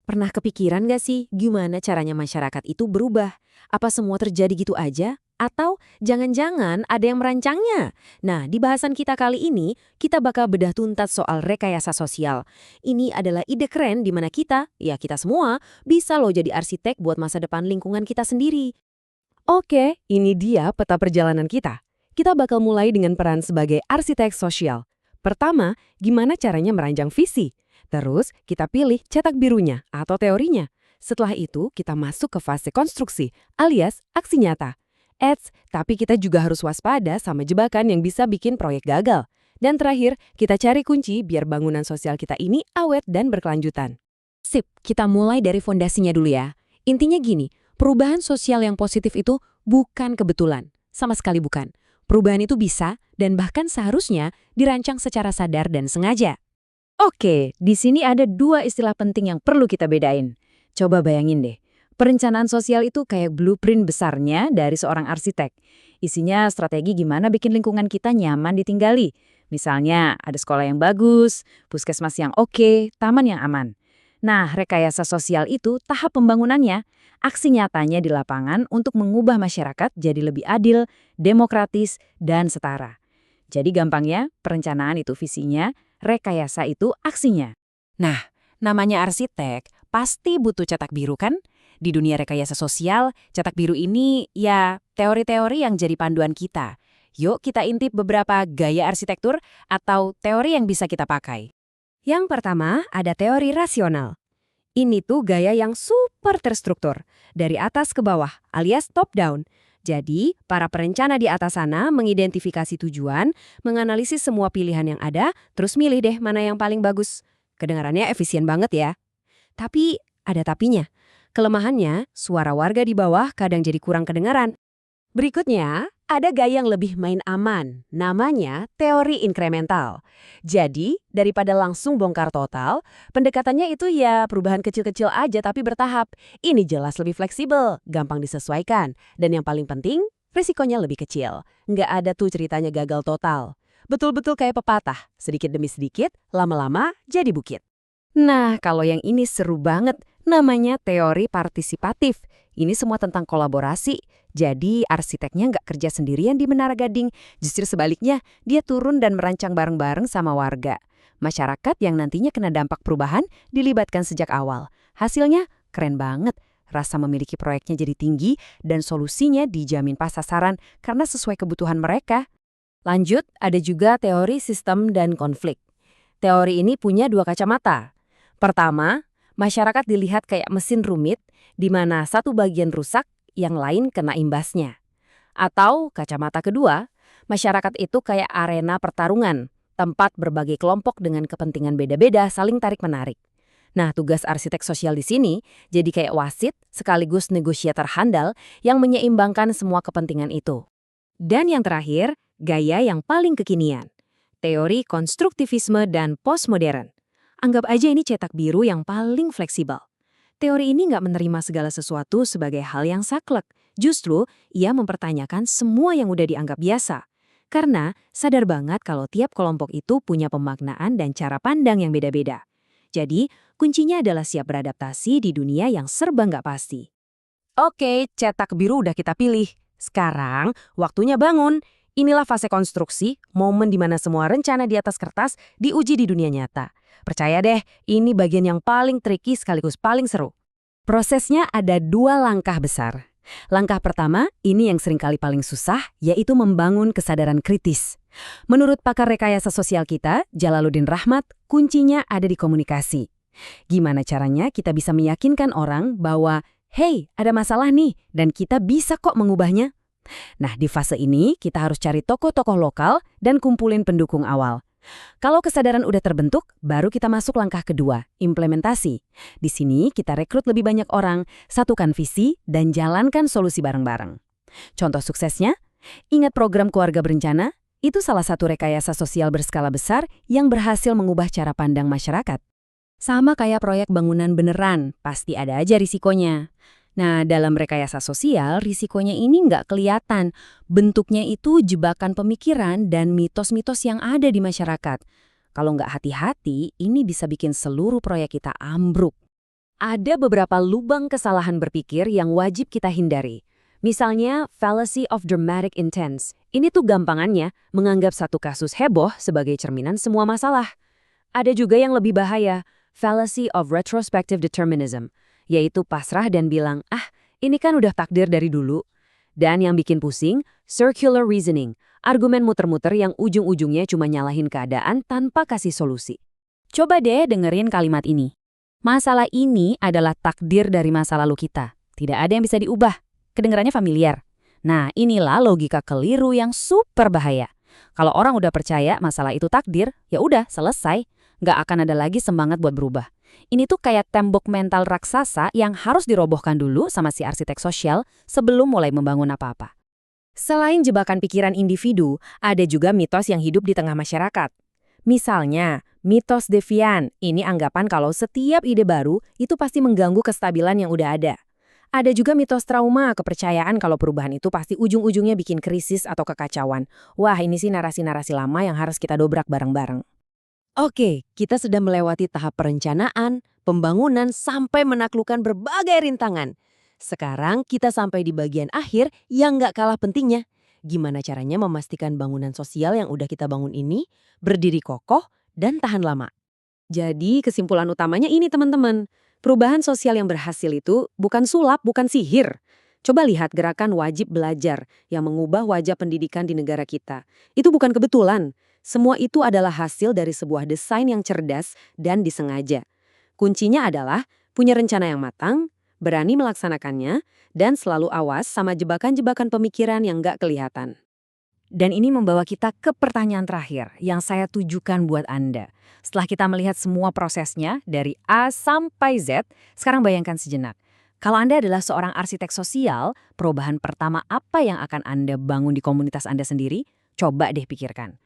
Pernah kepikiran nggak sih gimana caranya masyarakat itu berubah? Apa semua terjadi gitu aja? Atau jangan-jangan ada yang merancangnya? Nah, di bahasan kita kali ini, kita bakal bedah tuntas soal rekayasa sosial. Ini adalah ide keren di mana kita, ya kita semua, bisa loh jadi arsitek buat masa depan lingkungan kita sendiri. Oke, ini dia peta perjalanan kita. Kita bakal mulai dengan peran sebagai arsitek sosial. Pertama, gimana caranya merancang visi? Terus, kita pilih cetak birunya atau teorinya. Setelah itu, kita masuk ke fase konstruksi, alias aksi nyata. Tapi kita juga harus waspada sama jebakan yang bisa bikin proyek gagal. Dan terakhir, kita cari kunci biar bangunan sosial kita ini awet dan berkelanjutan. Sip, kita mulai dari fondasinya dulu ya. Intinya gini, perubahan sosial yang positif itu bukan kebetulan. Sama sekali bukan. Perubahan itu bisa dan bahkan seharusnya dirancang secara sadar dan sengaja. Oke, di sini ada dua istilah penting yang perlu kita bedain. Coba bayangin deh, perencanaan sosial itu kayak blueprint besarnya dari seorang arsitek. Isinya strategi gimana bikin lingkungan kita nyaman ditinggali. Misalnya, ada sekolah yang bagus, puskesmas yang oke, taman yang aman. Nah, rekayasa sosial itu tahap pembangunannya, aksi nyatanya di lapangan untuk mengubah masyarakat jadi lebih adil, demokratis, dan setara. Jadi gampangnya, perencanaan itu visinya, rekayasa itu aksinya. Nah, namanya arsitek pasti butuh cetak biru kan? Di dunia rekayasa sosial, cetak biru ini ya teori-teori yang jadi panduan kita. Yuk kita intip beberapa gaya arsitektur atau teori yang bisa kita pakai. Yang pertama, ada teori rasional. Ini tuh gaya yang super terstruktur, dari atas ke bawah, alias top-down. Jadi, para perencana di atas sana mengidentifikasi tujuan, menganalisis semua pilihan yang ada, terus milih deh mana yang paling bagus. Kedengarannya efisien banget ya. Tapi, ada tapinya. Kelemahannya, suara warga di bawah kadang jadi kurang kedengaran. Berikutnya, ada gaya yang lebih main aman, namanya teori inkremental. Jadi, daripada langsung bongkar total, pendekatannya itu ya perubahan kecil-kecil aja tapi bertahap. Ini jelas lebih fleksibel, gampang disesuaikan, dan yang paling penting, risikonya lebih kecil. Nggak ada tuh ceritanya gagal total. Betul-betul kayak pepatah, sedikit demi sedikit, lama-lama jadi bukit. Nah, kalau yang ini seru banget, namanya teori partisipatif. Ini semua tentang kolaborasi, jadi arsiteknya nggak kerja sendirian di Menara Gading. Justru sebaliknya, dia turun dan merancang bareng-bareng sama warga. Masyarakat yang nantinya kena dampak perubahan dilibatkan sejak awal. Hasilnya keren banget. Rasa memiliki proyeknya jadi tinggi dan solusinya dijamin pas sasaran karena sesuai kebutuhan mereka. Lanjut, ada juga teori sistem dan konflik. Teori ini punya dua kacamata. Pertama, masyarakat dilihat kayak mesin rumit, di mana satu bagian rusak, yang lain kena imbasnya. Atau kacamata kedua, masyarakat itu kayak arena pertarungan, tempat berbagai kelompok dengan kepentingan beda-beda saling tarik-menarik. Nah, tugas arsitek sosial di sini jadi kayak wasit sekaligus negosiator handal yang menyeimbangkan semua kepentingan itu. Dan yang terakhir, gaya yang paling kekinian, teori konstruktivisme dan postmodern. Anggap aja ini cetak biru yang paling fleksibel. Teori ini nggak menerima segala sesuatu sebagai hal yang saklek. Justru, ia mempertanyakan semua yang udah dianggap biasa. Karena sadar banget kalau tiap kelompok itu punya pemaknaan dan cara pandang yang beda-beda. Jadi, kuncinya adalah siap beradaptasi di dunia yang serba nggak pasti. Oke, cetak biru udah kita pilih. Sekarang, waktunya bangun. Inilah fase konstruksi, momen di mana semua rencana di atas kertas diuji di dunia nyata. Percaya deh, ini bagian yang paling tricky sekaligus paling seru. Prosesnya ada dua langkah besar. Langkah pertama, ini yang seringkali paling susah, yaitu membangun kesadaran kritis. Menurut pakar rekayasa sosial kita, Jalaluddin Rahmat, kuncinya ada di komunikasi. Gimana caranya kita bisa meyakinkan orang bahwa, hey, ada masalah nih, dan kita bisa kok mengubahnya? Nah, di fase ini kita harus cari tokoh-tokoh lokal dan kumpulin pendukung awal. Kalau kesadaran udah terbentuk, baru kita masuk langkah kedua, implementasi. Di sini kita rekrut lebih banyak orang, satukan visi, dan jalankan solusi bareng-bareng. Contoh suksesnya, ingat program keluarga berencana? Itu salah satu rekayasa sosial berskala besar yang berhasil mengubah cara pandang masyarakat. Sama kayak proyek bangunan beneran, pasti ada aja risikonya. Nah, dalam rekayasa sosial, risikonya ini nggak kelihatan. Bentuknya itu jebakan pemikiran dan mitos-mitos yang ada di masyarakat. Kalau nggak hati-hati, ini bisa bikin seluruh proyek kita ambruk. Ada beberapa lubang kesalahan berpikir yang wajib kita hindari. Misalnya, fallacy of dramatic intent. Ini tuh gampangannya menganggap satu kasus heboh sebagai cerminan semua masalah. Ada juga yang lebih bahaya, fallacy of retrospective determinism, yaitu pasrah dan bilang, ini kan udah takdir dari dulu. Dan yang bikin pusing, circular reasoning, argumen muter-muter yang ujung-ujungnya cuma nyalahin keadaan tanpa kasih solusi. Coba deh dengerin kalimat ini. Masalah ini adalah takdir dari masa lalu kita. Tidak ada yang bisa diubah. Kedengarannya familiar. Nah, inilah logika keliru yang super bahaya. Kalau orang udah percaya masalah itu takdir, ya udah selesai. Nggak akan ada lagi semangat buat berubah. Ini tuh kayak tembok mental raksasa yang harus dirobohkan dulu sama si arsitek sosial sebelum mulai membangun apa-apa. Selain jebakan pikiran individu, ada juga mitos yang hidup di tengah masyarakat. Misalnya, mitos Devian, ini anggapan kalau setiap ide baru itu pasti mengganggu kestabilan yang udah ada. Ada juga mitos trauma, kepercayaan kalau perubahan itu pasti ujung-ujungnya bikin krisis atau kekacauan. Wah, ini sih narasi-narasi lama yang harus kita dobrak bareng-bareng. Oke, kita sudah melewati tahap perencanaan, pembangunan, sampai menaklukkan berbagai rintangan. Sekarang kita sampai di bagian akhir yang nggak kalah pentingnya. Gimana caranya memastikan bangunan sosial yang udah kita bangun ini berdiri kokoh dan tahan lama. Jadi kesimpulan utamanya ini teman-teman. Perubahan sosial yang berhasil itu bukan sulap, bukan sihir. Coba lihat gerakan wajib belajar yang mengubah wajah pendidikan di negara kita. Itu bukan kebetulan. Semua itu adalah hasil dari sebuah desain yang cerdas dan disengaja. Kuncinya adalah punya rencana yang matang, berani melaksanakannya, dan selalu awas sama jebakan-jebakan pemikiran yang nggak kelihatan. Dan ini membawa kita ke pertanyaan terakhir yang saya tujukan buat Anda. Setelah kita melihat semua prosesnya dari A sampai Z, sekarang bayangkan sejenak. Kalau Anda adalah seorang arsitek sosial, perubahan pertama apa yang akan Anda bangun di komunitas Anda sendiri? Coba deh pikirkan.